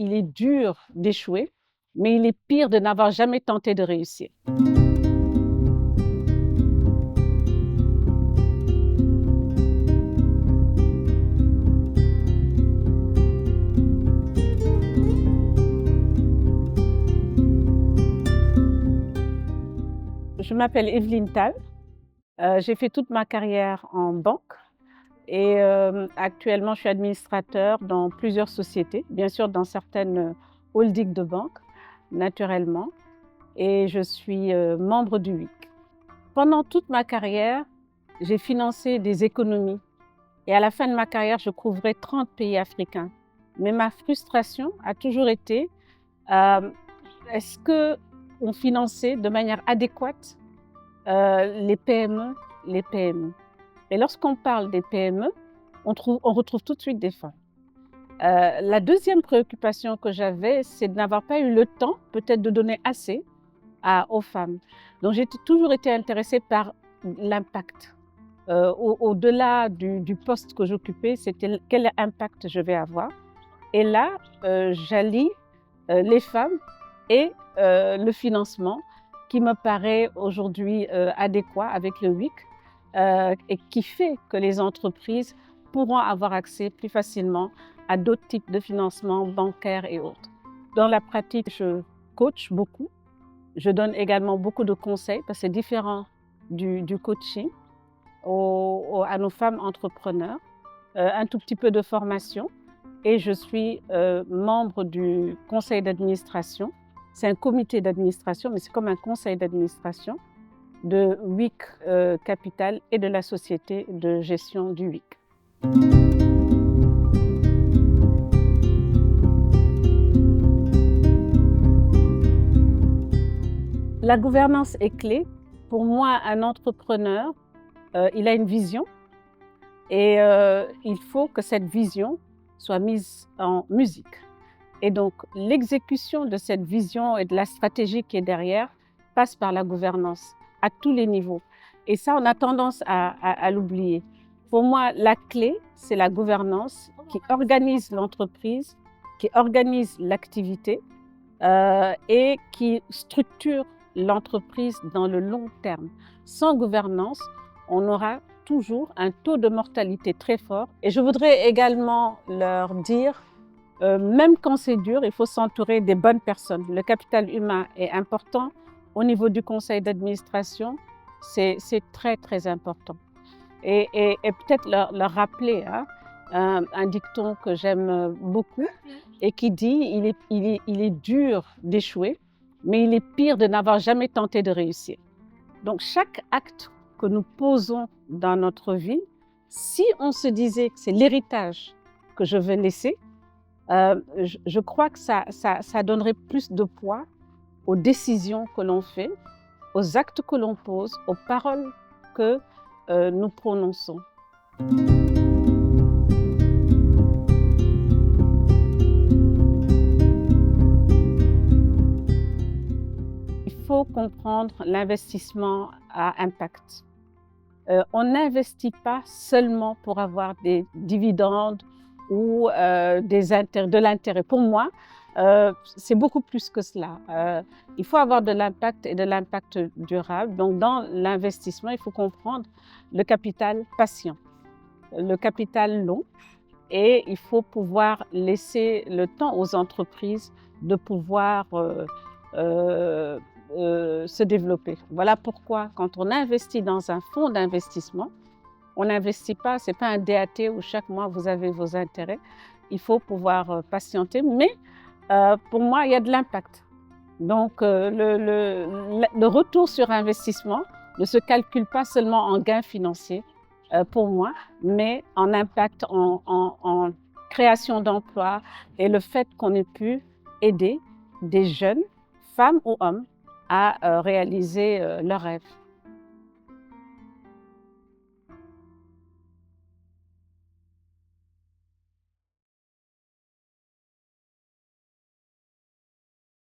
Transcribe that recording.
il est dur d'échouer, mais il est pire de n'avoir jamais tenté de réussir. Je m'appelle Evelyne Tal. J'ai fait toute ma carrière en banque et actuellement je suis administrateur dans plusieurs sociétés, bien sûr dans certaines holdings de banque, naturellement, et je suis membre du WIC. Pendant toute ma carrière, j'ai financé des économies et à la fin de ma carrière, je couvrais 30 pays africains. Mais ma frustration a toujours été, est-ce qu'on finançait de manière adéquate les PME, les PME. Et lorsqu'on parle des PME, on retrouve tout de suite des femmes. La deuxième préoccupation que j'avais, c'est de n'avoir pas eu le temps, peut-être, de donner assez aux femmes. Donc j'ai toujours été intéressée par l'impact. Au-delà du poste que j'occupais, c'était quel impact je vais avoir. Et là, j'allie les femmes et le financement qui me paraît aujourd'hui adéquat avec le WIC et qui fait que les entreprises pourront avoir accès plus facilement à d'autres types de financement bancaires et autres. Dans la pratique, je coach beaucoup. Je donne également beaucoup de conseils parce que c'est différent du coaching à nos femmes entrepreneurs, un tout petit peu de formation et je suis membre du conseil d'administration. C'est un comité d'administration, mais c'est comme un conseil d'administration de WIC Capital et de la société de gestion du WIC. La gouvernance est clé. Pour moi, un entrepreneur, il a une vision et il faut que cette vision soit mise en musique. Et donc, l'exécution de cette vision et de la stratégie qui est derrière passe par la gouvernance à tous les niveaux. Et ça, on a tendance à l'oublier. Pour moi, la clé, c'est la gouvernance qui organise l'entreprise, qui organise l'activité et qui structure l'entreprise dans le long terme. Sans gouvernance, on aura toujours un taux de mortalité très fort. Et je voudrais également leur dire, même quand c'est dur, il faut s'entourer des bonnes personnes. Le capital humain est important. Au niveau du conseil d'administration, c'est très, très important. Et peut-être leur rappeler un dicton que j'aime beaucoup et qui dit il est dur d'échouer, mais il est pire de n'avoir jamais tenté de réussir. Donc, chaque acte que nous posons dans notre vie, si on se disait que c'est l'héritage que je vais laisser, je crois que ça donnerait plus de poids aux décisions que l'on fait, aux actes que l'on pose, aux paroles que nous prononçons. Il faut comprendre l'investissement à impact. On n'investit pas seulement pour avoir des dividendes ou de l'intérêt. Pour moi, c'est beaucoup plus que cela. Il faut avoir de l'impact et de l'impact durable. Donc, dans l'investissement, il faut comprendre le capital patient, le capital long, et il faut pouvoir laisser le temps aux entreprises de pouvoir se développer. Voilà pourquoi, quand on investit dans un fonds d'investissement, on n'investit pas, ce n'est pas un DAT où chaque mois vous avez vos intérêts. Il faut pouvoir patienter, mais pour moi, il y a de l'impact. Donc, le retour sur investissement ne se calcule pas seulement en gains financiers pour moi, mais en impact, en création d'emplois et le fait qu'on ait pu aider des jeunes, femmes ou hommes, à réaliser leurs rêves.